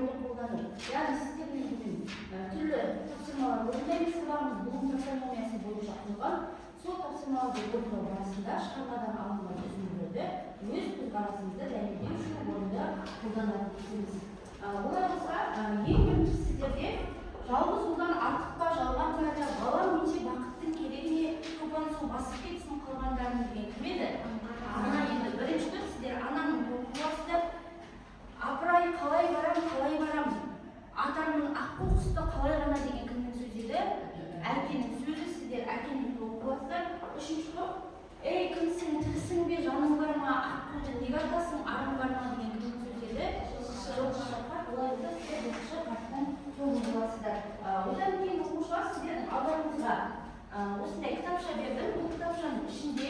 жолды қолдану. Яғни сіздермен бүгін түрлі тапсырмалар орындаймыз. Сабағымыз бүгін таксономиясы бойынша құрылған. Сол тапсырмаларды орындау барысында шығармадан алынған үзінділерді өз көзқарасымызды дәлелдеу үшін орында қолданатынымыз. Олай болса, ең бірінші сіздерге жалғыз ұлдан артық па, жалған қайда, бала менше бақыттың керегіне топан су басып кетсін қалғандарын деген кім еді? Ана еді. Бірінші түр сіздер ананың толқуасыздар. Апырай, қалай барам, атамның ақ қоқысты қалай ғана деген кімнің сөзі еді? Әкенің сөзі, сіздер әкенің толқуасыздар. Үшінші топ, ей кімсің, тірісің бе, жаның бар ма, ақ қуды неге атасың, арың бар ма деген кімнің сөзі еді? Жоқшы қарт, олай болса сіздер жоқшы қарттан толық боласыздар. Одан кейін оқушылар сіздердің алдарыңызға осындай кітапша бердім. Бұл кітапшаның ішінде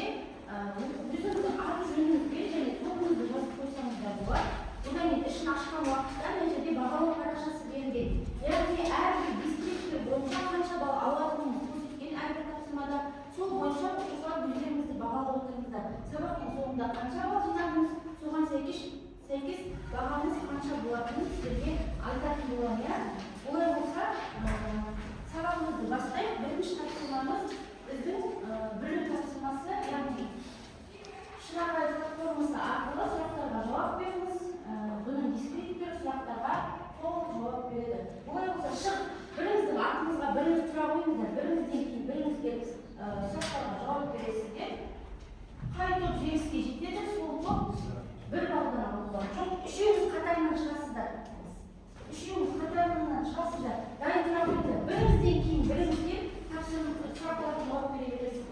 өзіңіздің аты-жөніңізбен және тобыңызды жазып қойсаңыздар болады. Одан кейін ішін ашқан уақытта мына жерде бағалау парақшасы берілген. Яғни әрбір дисциплина бойынша қанша балл алатыныңызды көрсеткен әрбір тапсырмада сол бойынша оқушылар өздеріңізді бағалап отырыңыздар. Сабақтың соңында қанша балл жинадыңыз, соған сәйкес бағаңыз қанша болатынын сіздерге айтатын боламын. Олай болса, сабағымызды бастайық. Бірінші тапсырмамыз біздің білім тапсырмасы, яғни шырағай платформасы арқылы сұрақтарға жауап беріңіз. Бұның дискриптері сұрақтарға толық жауап береді. Олай болса, біріңіздің артыңызға біріңіз тұра қойыңыздар, біріңізден кейін біріңіз келіп сұрақтарға жауап бересіздер. Қай топ жеңіске жетеді, сол топ бір балдан алуға. Жоқ, үшеуіңіз қатарынан шығасыздар. Дайын тұра қойыңыздар. Біріңізден кейін біріңізге сұрақтарға жауап бере бересіздер.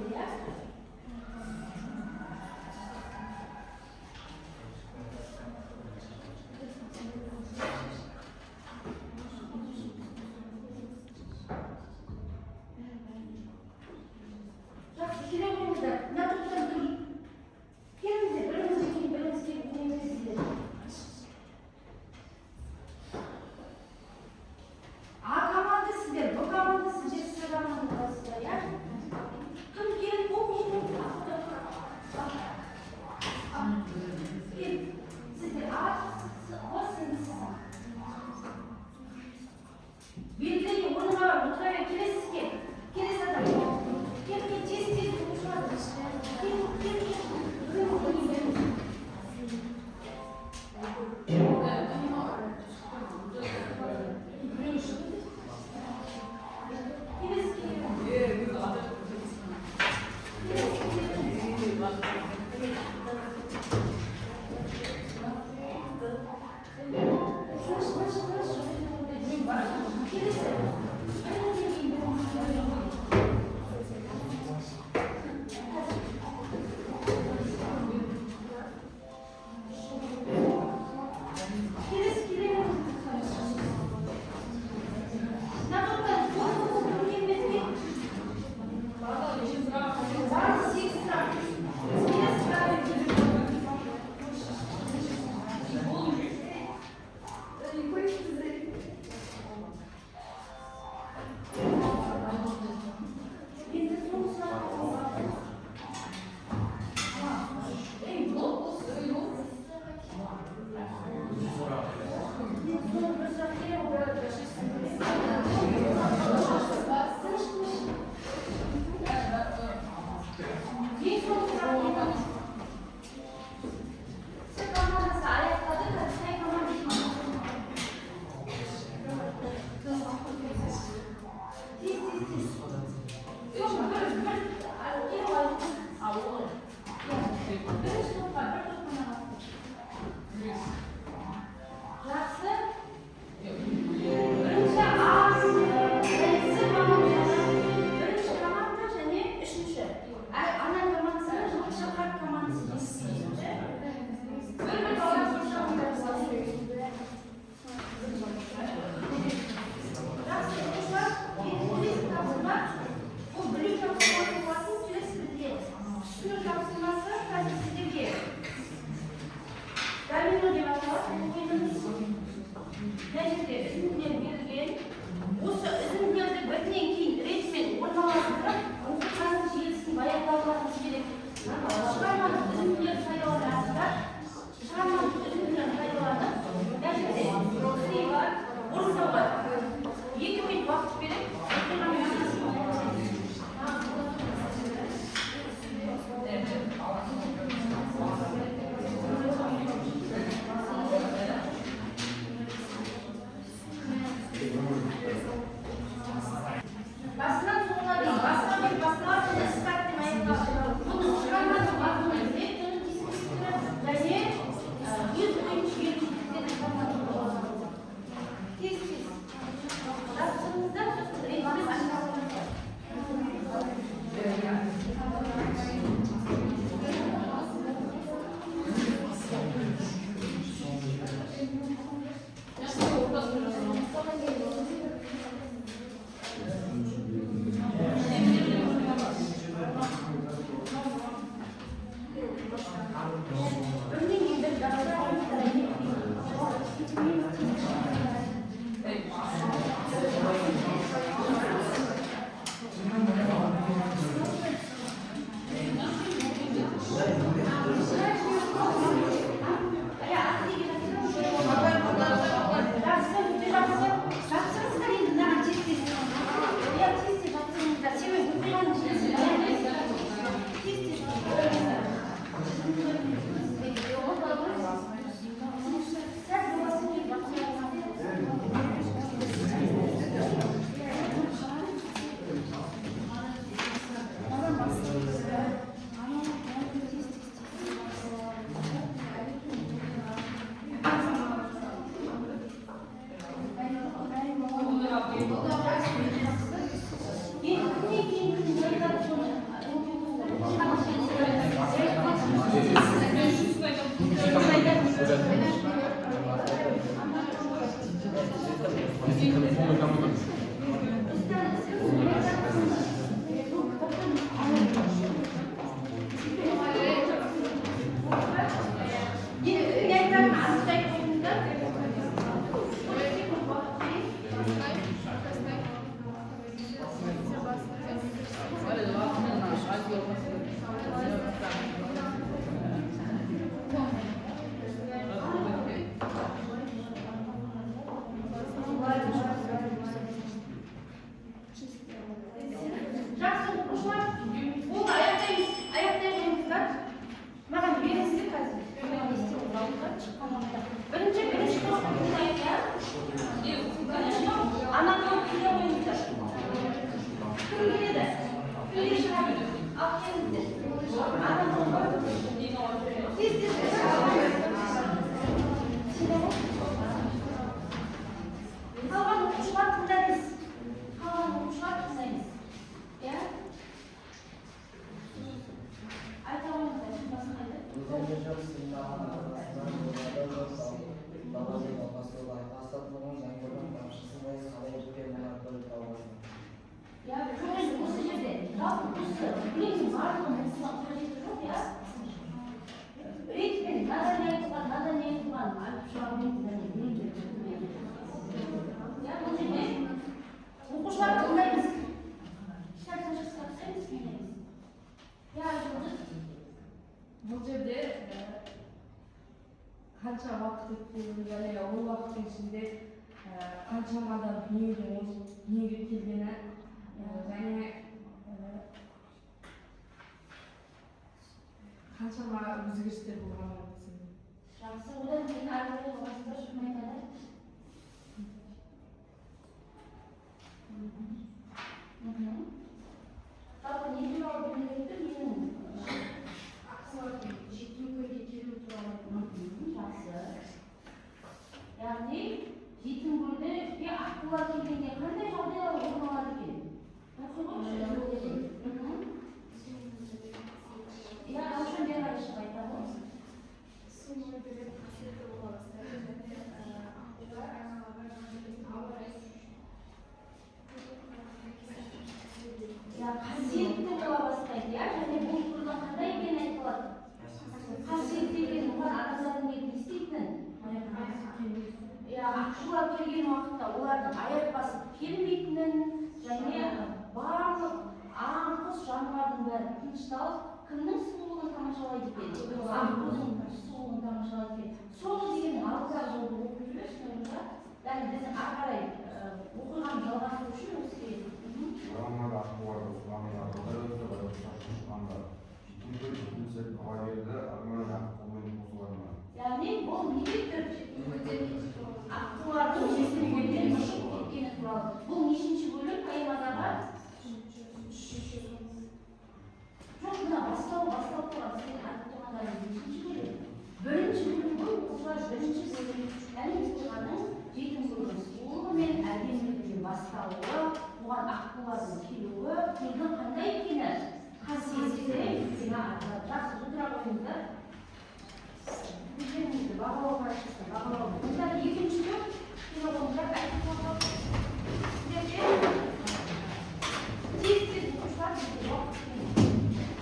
Шығарманың үзінділерін пайдаланып, нәтижеде Жақсы оқушылар, болды аяқтаймыз. Аяқтаймыздар. Маған бересіздер қазір. Бірінші топ тыңдайық, иә? Бірінші топ ана болып келе қойыңыздар. Кім келеді? Кімге шығады? Алып келіңіздер. Ана болып тез. Қалған оқушылар тыңдаймыз. Ya? Ayta olmayacak. Basın ayda. Ya, bu sürede, bu var mı? Yok ya. Öğretmenin, nada ne yapılan, şu an ya, bu sürede, okuşlar tındayız. Бұл жерде қанша уақыт өткенін және ол уақыттың ішінде қаншама адам дүниеге келгені және қаншама өзгерістер болғанын түсіндім. Жақсы, одан кейін әрі қарай шықмайды. Жалпы не туралы білгенді менің жетімгүлге келу туралы жақсы. Яғни жетімгүлге аққуға келгенде қандай жағдайлар орын алады екен? Ya, Rauşan bir arayış var, tamam mı? Ya, kasiyetli bola bastaydı ya, және бұл турдан қандай екен айтылады? Қасиетті екен, оған адамдардың етін істейтін. Ақшуға келген уақытта олардың аяқ басып келмейтінін, және барлық аң-құс жануардың бәрі тынышталып, кімнің сұлулығын тамашалайды екен? Аққудың сұлулығын тамашалайды екен. Соңы деген алдағы жолды оқып жүресің, яғни біздің ары қарай оқиғаны жалғастыру үшін осы керек. Құрамада аққуға осыланға шашқанда жетімсек кавалерді арман аққумен қосыларына. Яғни бұл неліктір аққулардың жетімгүлден ұшып кеткені туралы. Бұл нешінші бөлім поэмадағы? Жоқ, мына бастау тұрған сен айтып тұрғандарың нешінші бөлім? Бірінші бөлім ғой, оқушылар бірінші бөлім. Яғни оқушылардың жетімгүлдің сұлулығы мен әдемілігінен басталуы, оған аққулардың келуі, тілдің қандай екені қасиетті сені айтылады. Жақсы, отыра қойыңыздар. Өздеріңізді бағалауға ашықсыздар, бағалауға. Мұнда екінші топ педагогтар айтып қойған. Сіздерге тез оқушылар сізге уақыт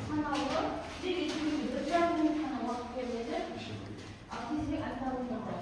санаулы, сіздерге түсінуге 1,5 минут қана уақыт беріледі. Ал тезірек айта қойыңыздар.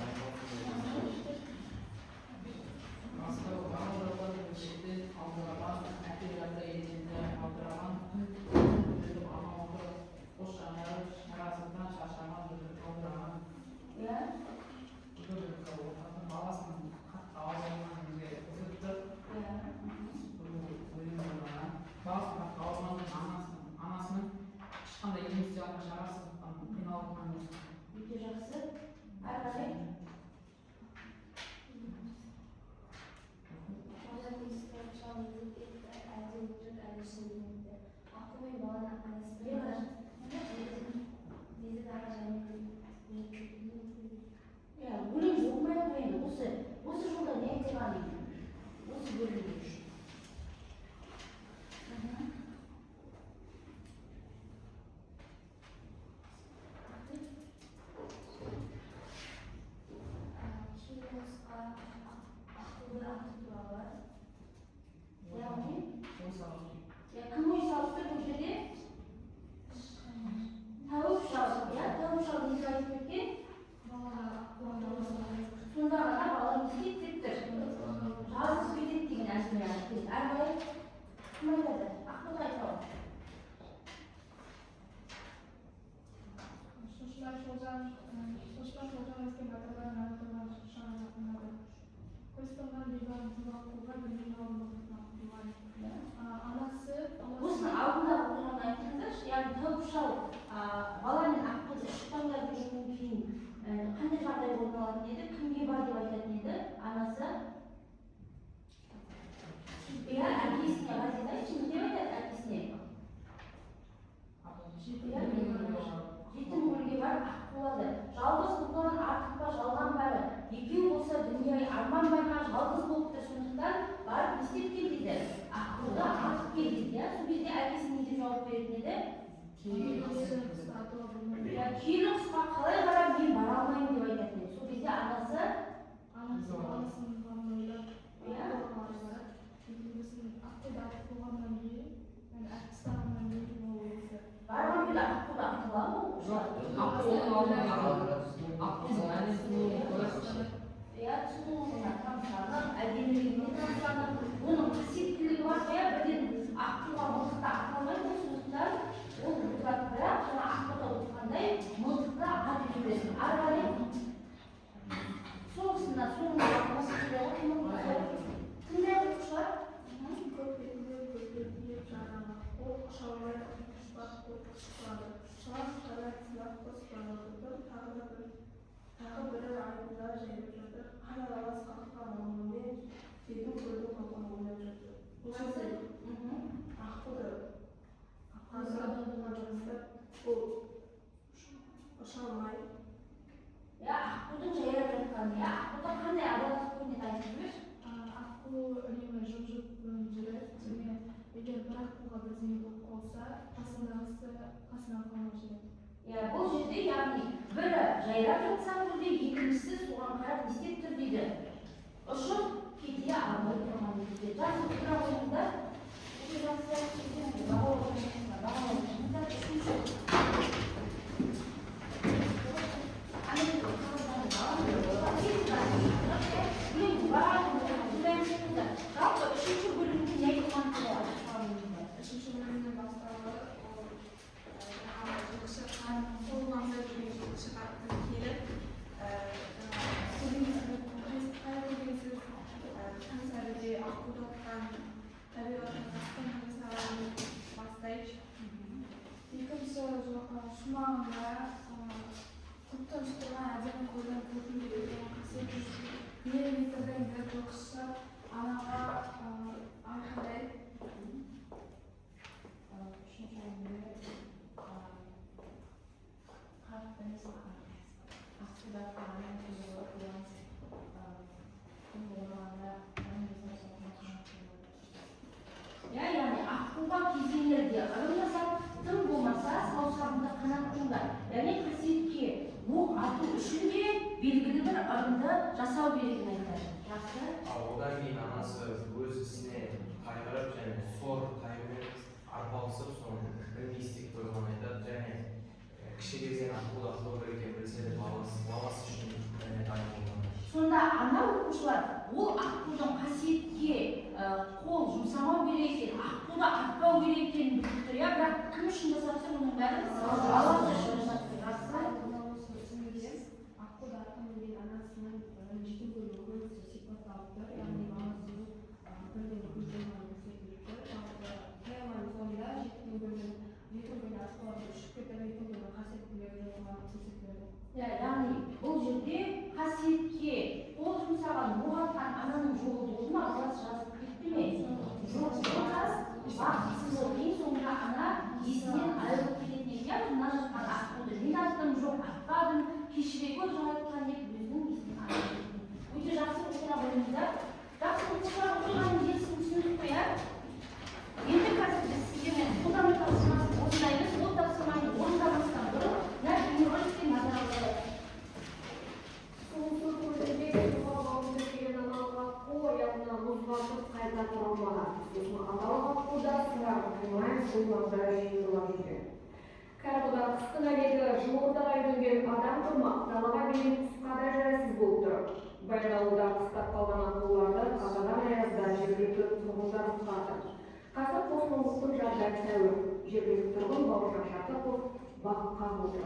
көп ошол бала мен ак кыз шыққандан кейін қандай жағдай орын алатын еді, кімге бар деп айтатын еді? Анасы иә әкесіне бар деп айтшы, не деп айтады әкесіне? Жетім көрге барып ақ болады. Жалғыз ұлдан артық па, жалған бары. Екеу болса дүние арман бар ма, жалғыз болыпты. Сондықтан барып не істеп кел дейді? Ақ құлды артық кел дейді. Сол кезде әкесі не деп жауап беретін еді? Киелі құсқа қалай барам, мен бара алмаймын деп айтатын еді. Сол кезде анасы барған күні ақ құлды артыла ма? Иә, сұлулығына тамсанып, әдемілігіне тамсанып, оның қасиеттілігі бар ғой, бірден ақ құлға мылтықта аталмайды, сондықтан ол бірақ жаңа ақ құлда отырғандай мылтықта атып жібересің. Ары қарай соғысында соңында басқадағы қимылға кімдер оқушылар? Тағы бірі айында жайып жатыр. Қанаралас қаққан мұңымен жетім көрдің қалқан ойнап жатыр. Бұл сөзі аққуды қасырадығына жастап, бұл ұша алмай. Аққудың жайрап жатқаны, аққуда қандай адалдық көрінеді айтып жүрші? Аққу үнемі жылжып жүреді, және егер бір аққуға бірдеңе болып қалса, қасына қалмай жүреді. Бұл жерде яғни бірі жайрап жатса көрде, екіншісі соған қарап не істеп тұр дейді. Ұшып кете алмай тұрған дейді. Жақсы тұра қойыңыздар. Өте жақсы үшінші бөлімде не айтылған туралы айтып Үшінші бөлімнің бастауы жылқышы қан қолмаңда жүрген жылқышы қартың келіп көргенсіз таң сәріде аққуды атқан табиғаттың тастан жасағанын бастайды. Екінші шумағында көптен шыққан әдемі көрген көркінде өткен қасиетті мерекелердің бір жылқышы анаға айқайлайды. яғни аққуға кезеңдерде ырымдаса, тым болмаса саусағында қанаттыңдар. Яғни қасиетке оқ ату үшін де белгілі бір ырымды жасау керегін айтады. Жақсы. Одан кейін анасы өз ісіне қайғырып және сор қайғымен арпалысып, соны бір не істеп қойған айтады. Және кіші кезден аққуда қор екен білсе де баласы үшін дайын болған. Сонда ана оқушылар ол аққудың қасиетке қол жұмсамау керек екен, аққуды атпау керек екенін біліп тұр. Бірақ кім үшін жасап тұр мұның бәрін? Баласы үшін жасап тұр. Аққуды атқан деген анасының жетім көрген көзі сипатталып тұр. Яғни баласының бірден көзден көрсетіліп тұр. Поэманың соңында жетім көрген аққуларды ұшып кетіп жетім көрген қасиеттілігі жоғалғаны көрсетіледі. Яғни бұл жерде қасиетке қол жұмсаған, оғатқан ананың жолы болды ма, баласы жазып кетті ме? Жоқ, бақытсыз ол. Ең соңында ана есінен айырылып кететін екен. Мына жатқан аққуды мен аттым, жоқ, атпадым, кешіре гөр жаратқан деп өзінің есінен айырылып кеткен. Өте жақсы оқыра қойыңыздар. Жақсы оқушылар оқығанын ерсін түсіндік қой, иә? Енді қазір біз сіздермен қолдану тапсырмасын орындаймыз. Ол тапсырманы орындамастан бұрын мына бейнероликке назар аударайық. Суы көлдерге суға бауында келген аналық аққу аяғына мұз батып қайта тұра алмаған. Сосын аналық аққу да сұрағын қимай суылаңда жиырылып жүрген. Кәрбұда қысқы нәлегі жуырдаға үйренген адам тұрмақ далаға берген құсқа да жарайсыз болып тұр. Байдалуда қыстап қалған аққуларды қазадан аязда жергілікті тұрғындар ұстады. Қазір қосмолдықтың жағдайы тәуір. Жергілікті тұрғын бауыржан Шартықов бақытқа отыр.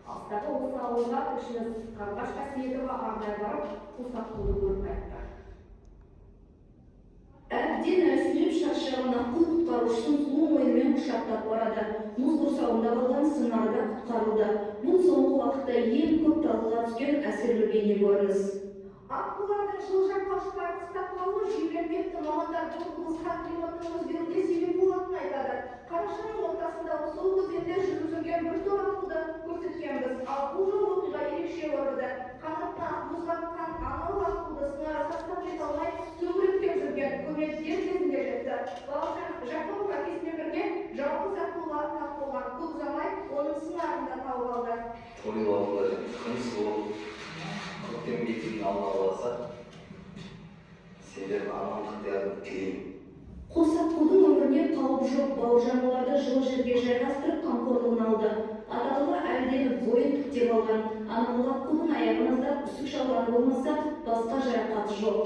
Астағы осы ауылға тілшіміз Қарлығаш Қасиетова арнайы барып қос аққуды көріп қайтты. Әбден өсініп шаршағанда құл құтқарушысын сұлу мойнымен құшақтап барады. Мұз құрсауында қалған Сыңар да құтқарылды. Бұл соңғы уақытта ең көп талқыға түскен әсерлі бейне көрініс. Аққулардың жылжап қашпай қыстап қалуы жүйелеп кетті. Мамандар бұл құбылысқа климаттың өзгеруіне себеп болатынын айтады. Қарашаның ортасында сол өзенде жүргізілген бір топ аққуды көрсеткенбіз. Ал бұл жол оқиға ерекше өрбіді. Қанатына мұз қатқан анау аққуды Сыңар тастап кете алмай төңіректеп жүрген. Көмек дер кезінде жетті. Бауыржан Жақыпов әкесімен бірге жалғыз аққуға тап болған. Көп ұзамай оның Сыңарын да тауып алды. Той уақытта қымыз болып көктем бетінің алдына аласа, сендер амандық тілеуін тілеймін. Қос аққудың өміріне қауіп жоқ. Бауыржан оларды жылы жерге жайғастырып қамқорлығына алды. Аталығы әлденіп бойын тіктеп алған. Аналық аққудың аяғын аздап үсік шалғаны болмаса, басқа жарақаты жоқ.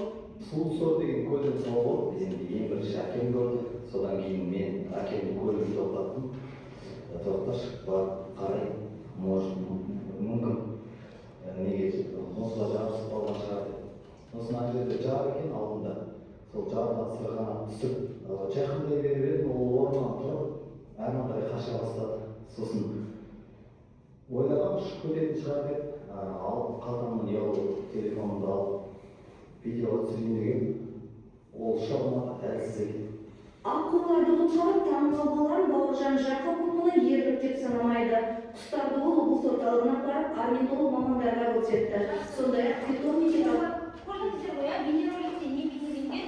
Сұлусор деген көлдің тауып, енді ең бірінші әкем көрді. Содан кейін мен әкемнің көлігін тоқтаттым. Тоқташ, барып қарай, мүмкін неге мұзға жабысып қалған шығар деп. Сосын ана жерде жар екен алдында. Сол жардан сырғанап түсіп, жақындай беріп, ол орнынан тұрып, әрмен қарай қаша бастады. Сосын ойлағам, көтеретін шығар деп, алып қалтамнан ұялы телефонымды алып видеоға түсірейін деген. Ол шығармады, әлсіз екен. Аққуларды құтқарып танымал болған Бауыржан Жақыпов мұны ерлік деп санамайды. Құстарды ол облыс орталығына апарып, орнитолог мамандарға көрсетті. Сондай-ақ питомникке көрдіңіздер ғой, бейнероликте не бейнеленген?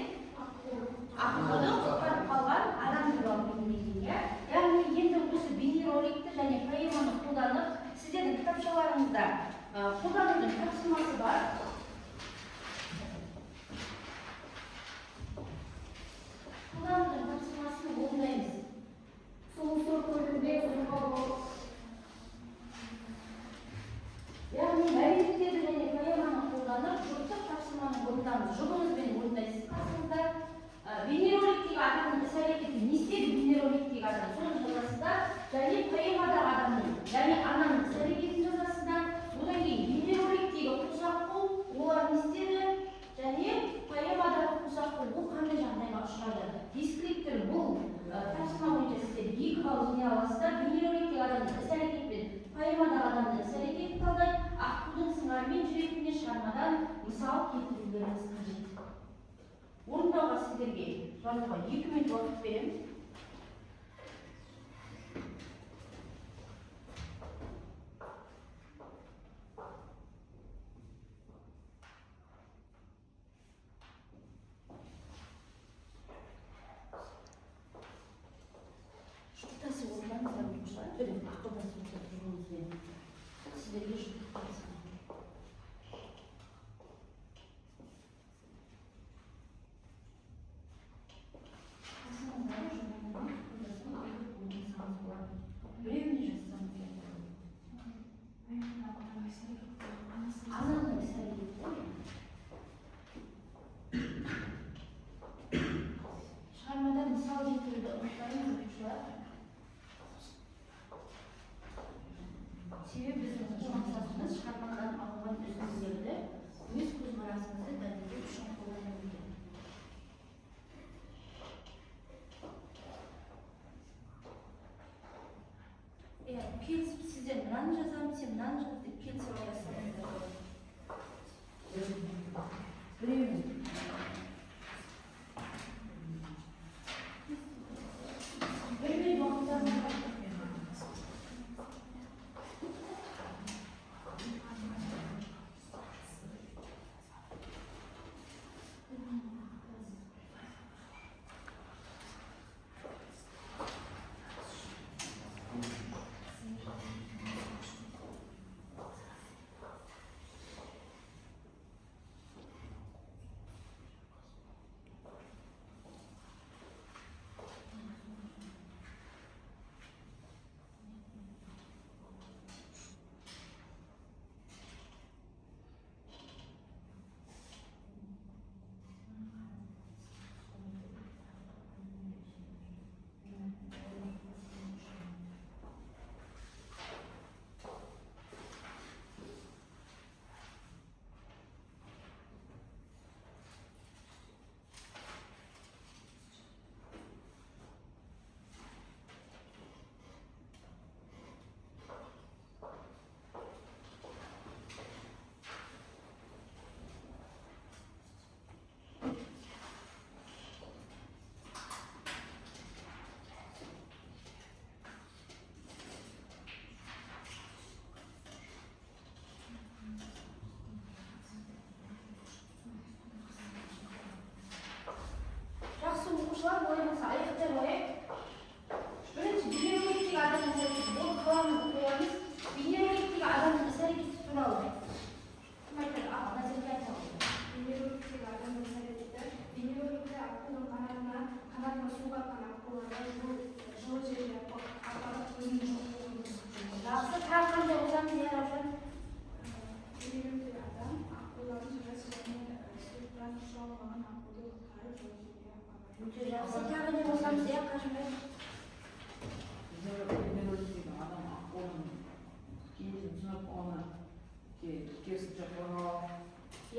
Аққуды құтқарып қалған адам туралы бейнеленген. Яғни енді осы бейнероликті және поэманы қолданып, сіздердің кітапшаларыңызда қолданудың тапсырмасы бар. Қолданудың тапсырмасын орындаймыз. Сұлусор көлінде Яғни мәліметтерді және поэманы қолданып, жұрттық тапсырманы орындаймыз. Жұбыңызбен орындайсыз қасыңызда. Бейнероликтегі адамның іс-әрекеті не істеді? Бейнероликтегі адам соны жазасыздар. Және поэмадағы адамның, және ананың іс-әрекетін жазасыздар. Одан кейін бейнероликтегі құлсаққу, олар не істеді? Және поэмадағы құлсаққу, бұл қандай жағдайға ұшырады? Дискриптор бұл тапсырма бойынша сіздер екі балл жинай аласыздар. Бейнероликтегі адамның іс-әрекетпен поэмадағы адамның іс-әрекетін талдайды. Аққудың Сыңармен жүретініне шығармадан мысал келтірулеріңіз қажет. Орындауға сіздерге жазуға 2 минут уақыт беремін. Жұқтасы орындаңыздар оқушылар. Ақылдасып отырып жүргеніңізбен сіздерге жұқтасы. Біреуіне жазсам ананың іс-әрекеті шығармадан мысал келтіруді ұмытпаймыз оқушылар. Себебі біздің мақсатымыз шығармадан алынған үзінділерді өз көзқарасымызды дәлелдеу үшін қолдану екен. Келісіп сіздер мынаны жазамын, сен мынаны жаз деп келісіп аласыңдар. Біреуін. Біреуін уақыттарына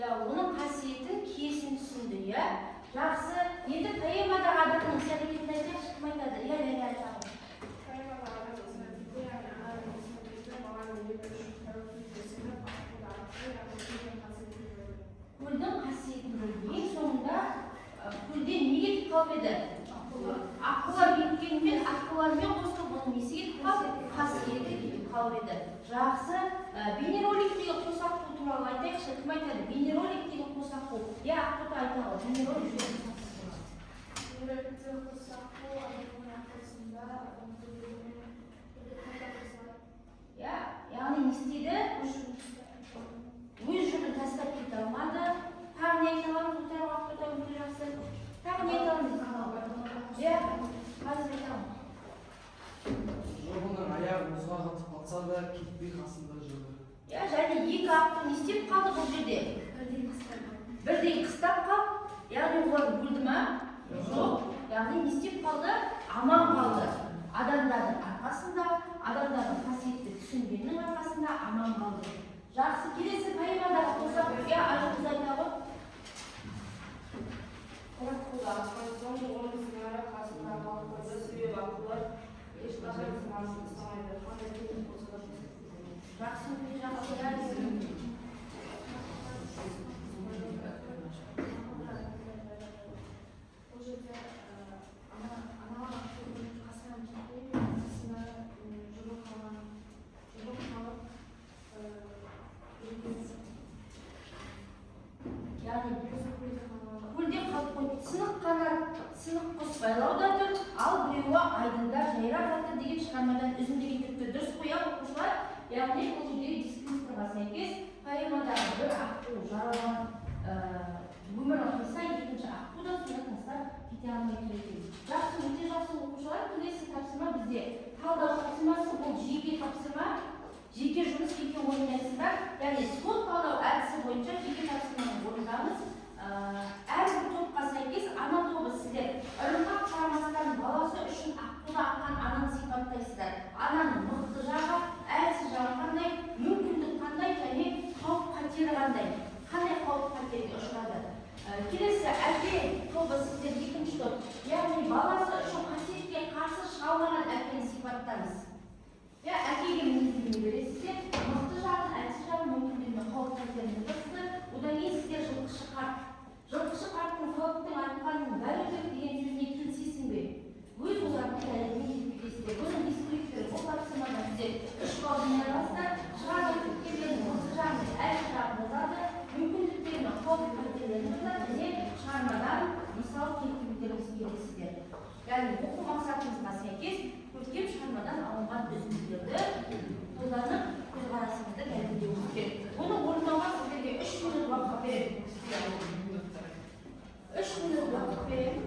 оның қасиетін киесін түсінді, жақсы. Енді поэмадағы адамның іс-әрекетін айтайықшы, кім айтады? Көлдің қасиетінде ең соңында көлден не кетіп қалып еді? Аққулар кеткенімен, аққулармен қосылып, оның несі кетіп қалып? Қасиеті кетіп қалып еді. Жақсы. Бейнероликтегі қосаққу туралы айтайықшы, кім айтады? Бейнероликтегі қосаққу. Аққуды айтады. Бейнероликтегі қосаққу адамның арқасында яғни не істейді? Өз жүрін тастап кете алмады. Тағы не айта аламыз? Өте жақсы. Тағы не айта аламыз? Қазір айтамын. Жобының аяғы мұзға қатып қалса да кетпей қасында жүрді. Және екі аққу не істеп қалды бұл жерде? Бірдей қыстап қалып, яғни олар өлді ма? Жоқ. Яғни не істеп қалды? Аман қалды. Адамдардың арқасында, адамдардың қасиетті түсінгеннің арқасында аман қалды. Жақсы, келесі поэмадағы қосақ, айқыз айтады. Аққуды атқан соң, оның сыңары қасында қалып қойды, себебі аққулар ешқашан сыңарасын ұстамайды. Қандай тегін болса да жақсы, жақсы. бұл жерде аналар аққудың қасынан кетпей, қасында жүріп қалып Яғни көлде қалып қойды. Сынық қанат, сынық құс байлауда тұр, ал біреуі айдында жайрап жатыр деген шығармадан үзіндеген тіпті дұрыс қоя оқушылар. Яғни бұл жердегі дискурсқа сәйкес поэмадағы бір аққу жаралған өмірін қиса, екінші аққу да суға тастап кете алмай тұр екен. Жақсы, өте жақсы оқушылар. Келесі тапсырма бізде талдау тапсырмасы, бұл жеке тапсырма. Жеке жұмыс жеке орындайсыздар. Яғни сол талдау әдісі бойынша жеке тапсырманы орындаңыз. Әрбір топқа сәйкес ана тобы сіздер ырымға қарамастан баласы үшін аққуды атқан ананы сипаттайсыздар. Ананың мықты жағы, әлсіз жағы қандай, мүмкіндік қандай және қауіп қатері қандай. Қандай қауіп қатерге ұшырады. Келесі әке тобы сіздер екінші топ. Яғни баласы үшін қасиетке қарсы шыға алмаған әкені сипаттаңыз. Әкеге мінездеме бересіздер, мықты жағын, әлсіз жағын, мүмкіндігімен қауіп қатерін жасты. Одан кейін сіздер жылқышы қарт. Жылқышы қарттың қауіптің айтқанының бәрі өтіп деген сөзіне келісесің бе? Өз олардың дәлеліне жеткізесіздер. Оның дискурстері бұл тапсырмада сіздер үш қауымның арасында шығарып өткендердің мықты жағын, әлсіз жағын жазады, мүмкіндіктерінің қауіп қатерлерін жазады және шығармадан мысал келтірутеріңіз келесіздер. Яғни оқу мақсатыңызға сәйкес көркем шығармадан алынған үзінділерді қолданып көзқарасыңызды дәлелдеуіңіз керек. Оны орындауға сіздерге 3 минут уақыт беремін. 3 минут уақыт беремін.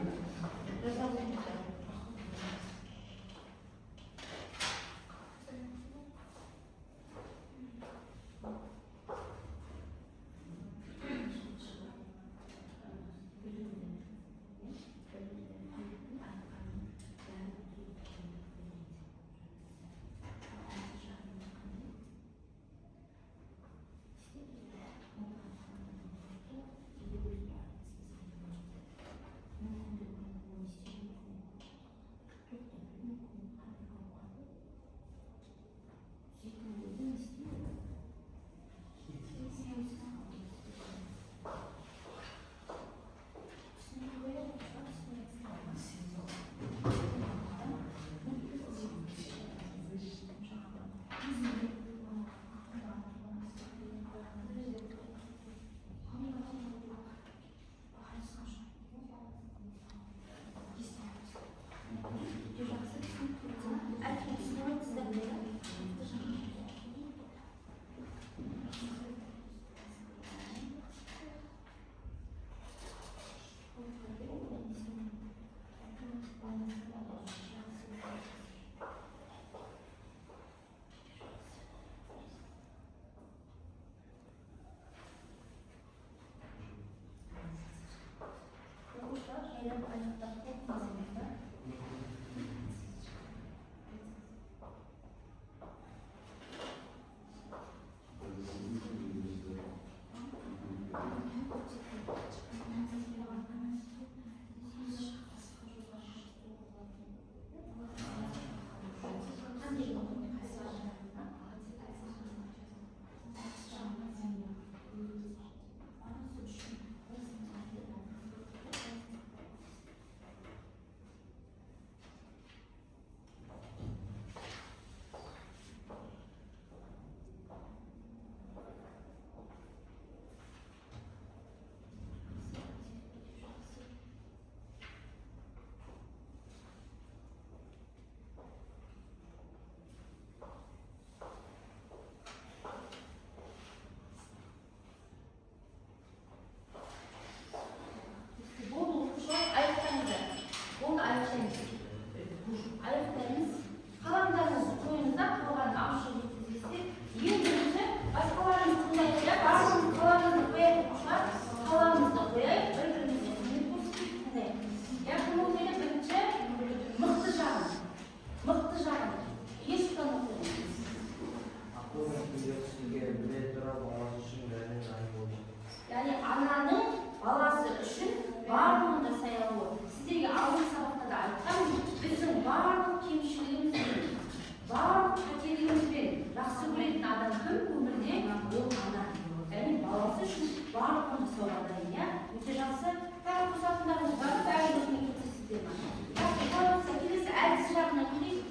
барлығын жасауға дайын, иә? Өте жақсы. Тағы қосатындарыңыз бар ма? Бәрі осымен келісесіздер ме? Жақсы, болса келесі әлсіз жағына келейік.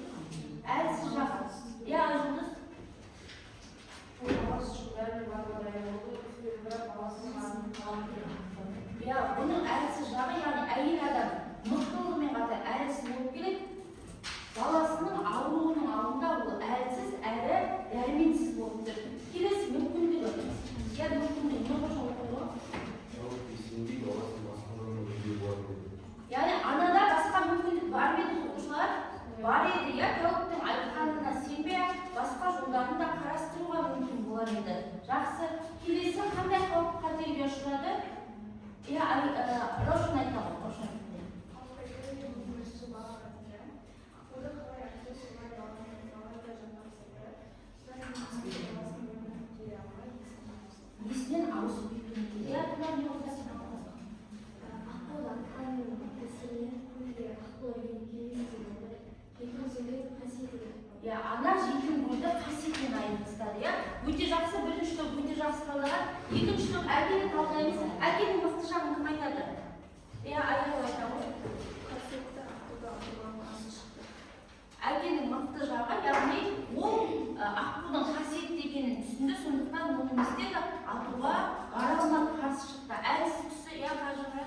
Әлсіз жағы. Иә, Жұлдыз. Иә, бұның әлсіз жағы, яғни әйел адам мықтылығымен қатар әлсіз болып келеді. Баласының ауруының алдында ол әлсіз әрі дәрменсіз болып тұр. Келесі мүмкіндігі. Я мүмкіндігі не қоша оқылы? Яғни анада басқа мүмкіндік бар ма еді оқушылар? Бар еді, иә, биологтың айтқанына сенбей, басқа жолдарын да қарастыруға мүмкін болар еді. Жақсы. Келесі қандай қауіп қатерге ұшырады? Иә, Раушан айтады, Раушан. Есінен ауысып кеткенде, иә, бұлар не болса сен аласың? Иә, ана жетім гүлді қасиетінен айырып тастады, иә. Өте жақсы, бірінші топ өте жақсы талдаған. Екінші топ әкені талдаймыз. Әкенің мықты жағын кім айтады? Иә, Айгүл айтады. Әкенің мықты жағы, яғни ол аққудың қасиетті екенін түсінді, сондықтан оны не істеді? Атуға барағынан қарсы шықты. Әлсіз тұсы, иә, қажыры.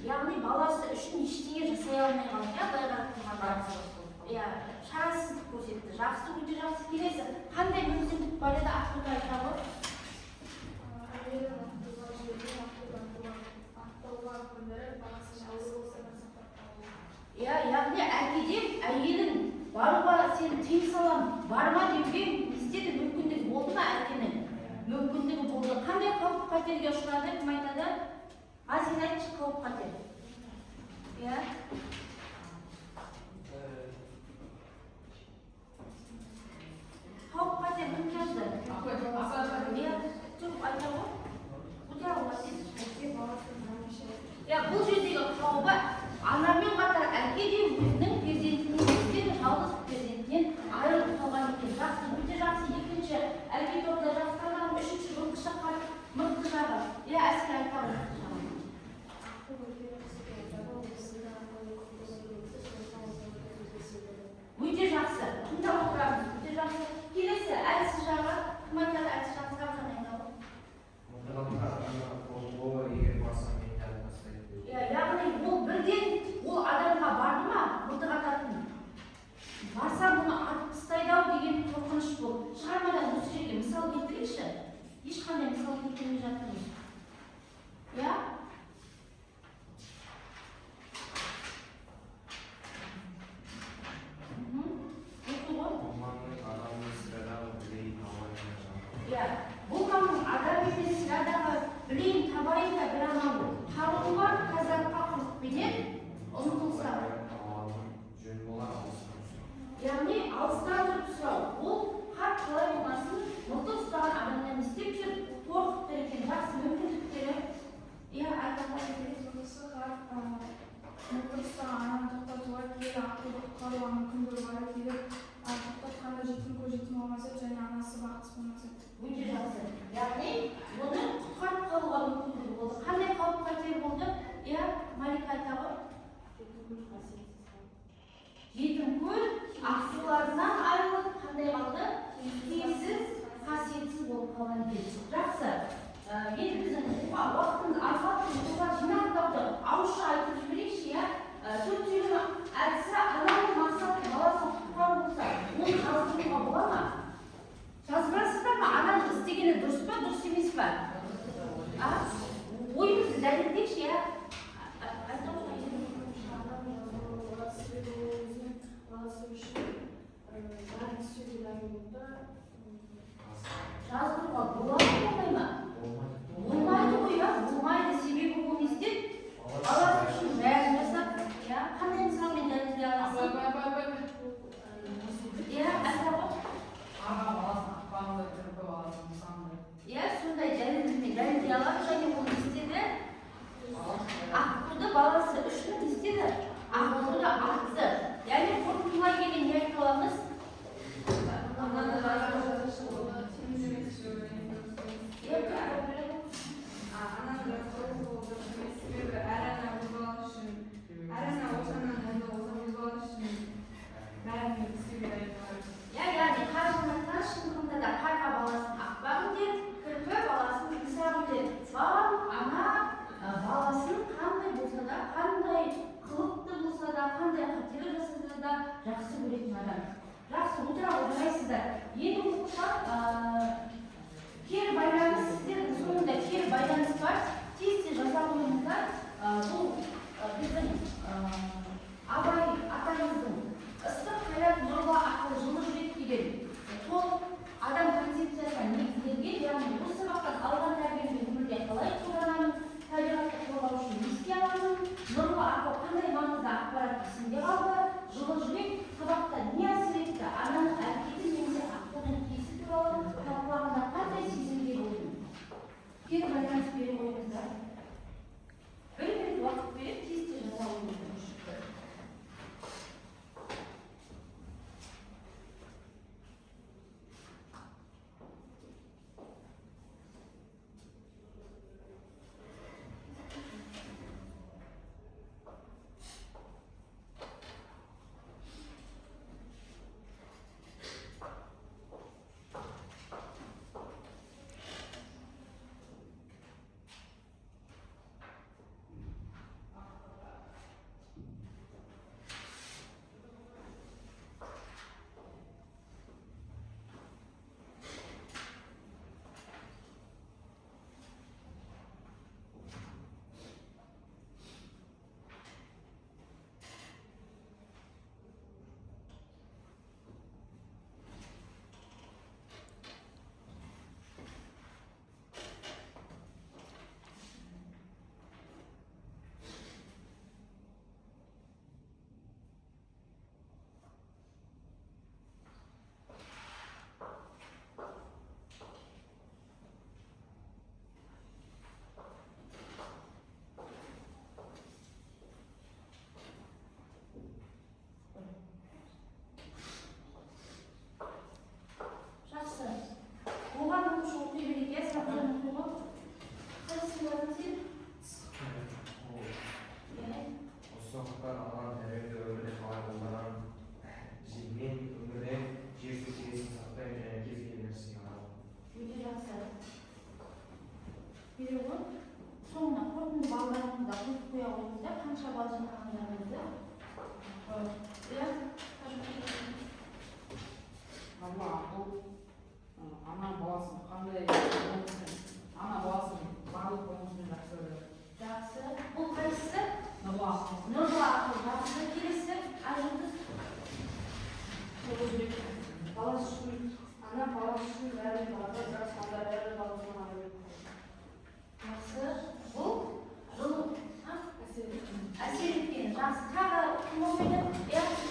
Яғни баласы үшін ештеңе жасай алмай қалды, иә, былай қарап тұрғанда. Иә, шарасыздық көрсетті. Жақсы, өте жақсы. Келесі, қандай мүмкіндік бар еді аққуда айтады? Иә, яғни әкеден әйелін баруға сен тыйым салам, барма деуге істеді, мүмкіндігі болды ма әкенің? Мүмкіндігі болды. Қандай қауіп қатерге ұшырады, кім айтады? Азин айтшы, қауіп қатер. Иә? Қауіп қатер кім жазды? Иә, тұрып айта ғой. Бұтыра оласыз. Иә, бұл жердегі қауіпі анамен қатар әке де өзінің перзентінен, өздері жалғыз перзентінен айырылып қалған екен. Жақсы, өте жақсы. Екінші, әке тобында жақсылаған, үшінші мықты жағы. Иә, әсір айтады. Өте жақсы. Тыңдап отырамыз. Өте жақсы. Келесі, әлсіз жағы. Кім айтады әлсіз жағы? Сабжан айтады. Яғни ол бірден ол адамға барды ма? Мылтық ататын. Барса бұны атып тастайды-ау деген қорқыныш бұл. Шығармадан осы жерге мысал келтірейікші. Ешқандай мысал келтірмей жатырмыз. Иә? Бұл қамның адам емес сырадағы білейін табайын да бір амал қаруы бар қазаққа құрықпенен ұмтылса. Яғни алыстан тұрып сұрау. Бұл хат қалай болмасын мылтық ұстаған адамнан істеп жүр, қорқыптыр екен, жақсы мүмкіндіктері. Иә, айтаққа кетеді. Мылтық ұстаған адамын тоқтатуға келі ақылды құтқаруға мүмкіндігі бар еді. Тоқтатқанда жетім көз-жетім болмаса және анасы бақытсыз болмаса. Өте жақсы. Яғни оны құтқарып қалуға мүмкіндігі болды. Қандай қауіп қатер болды? Иә, Малика айта ғой. Жетім көл ақсуларынан айырылып қандай қалды? Тиімсіз, қасиетсіз болып қалған екен. Жақсы. Енді біздің уақытымыз азаматтың жинақтауды ауызша айтып жіберейікші, иә? Төрт түйін әдісі ананың мақсаты баласын құтқару болса, оны жазғыруға бола ма? Жазбайсыздар ма? Ананың істегені дұрыс па, дұрыс емес па? Ойымызды дәлелдейікші, иә? Жазғыруға бола ма, болмай ма? Болмайды ғой, иә? Болмайды. Себебі ол не істеді? Баласы үшін бәрін жасап, иә? Қандай мысалмен дәлелдей аласың? Иә, айта ғой. Иә, сондай дәлелдей алады және ол не істеді? Аққуды баласы үшін не істеді? Аққуды атты. Яғни қорытындылай келе не айта аламыз? үшін бәрі барды, бірақ сонда бәрі баласына айырып Жақсы. Бұл жылу әсер еткен. Жақсы. Тағы кім оқиды? Яғсы.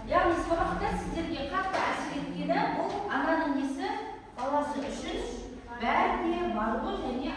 Яғни сабақта сіздерге қатты әсер еткені бұл ананың несі баласы үшін бәріне барлығы және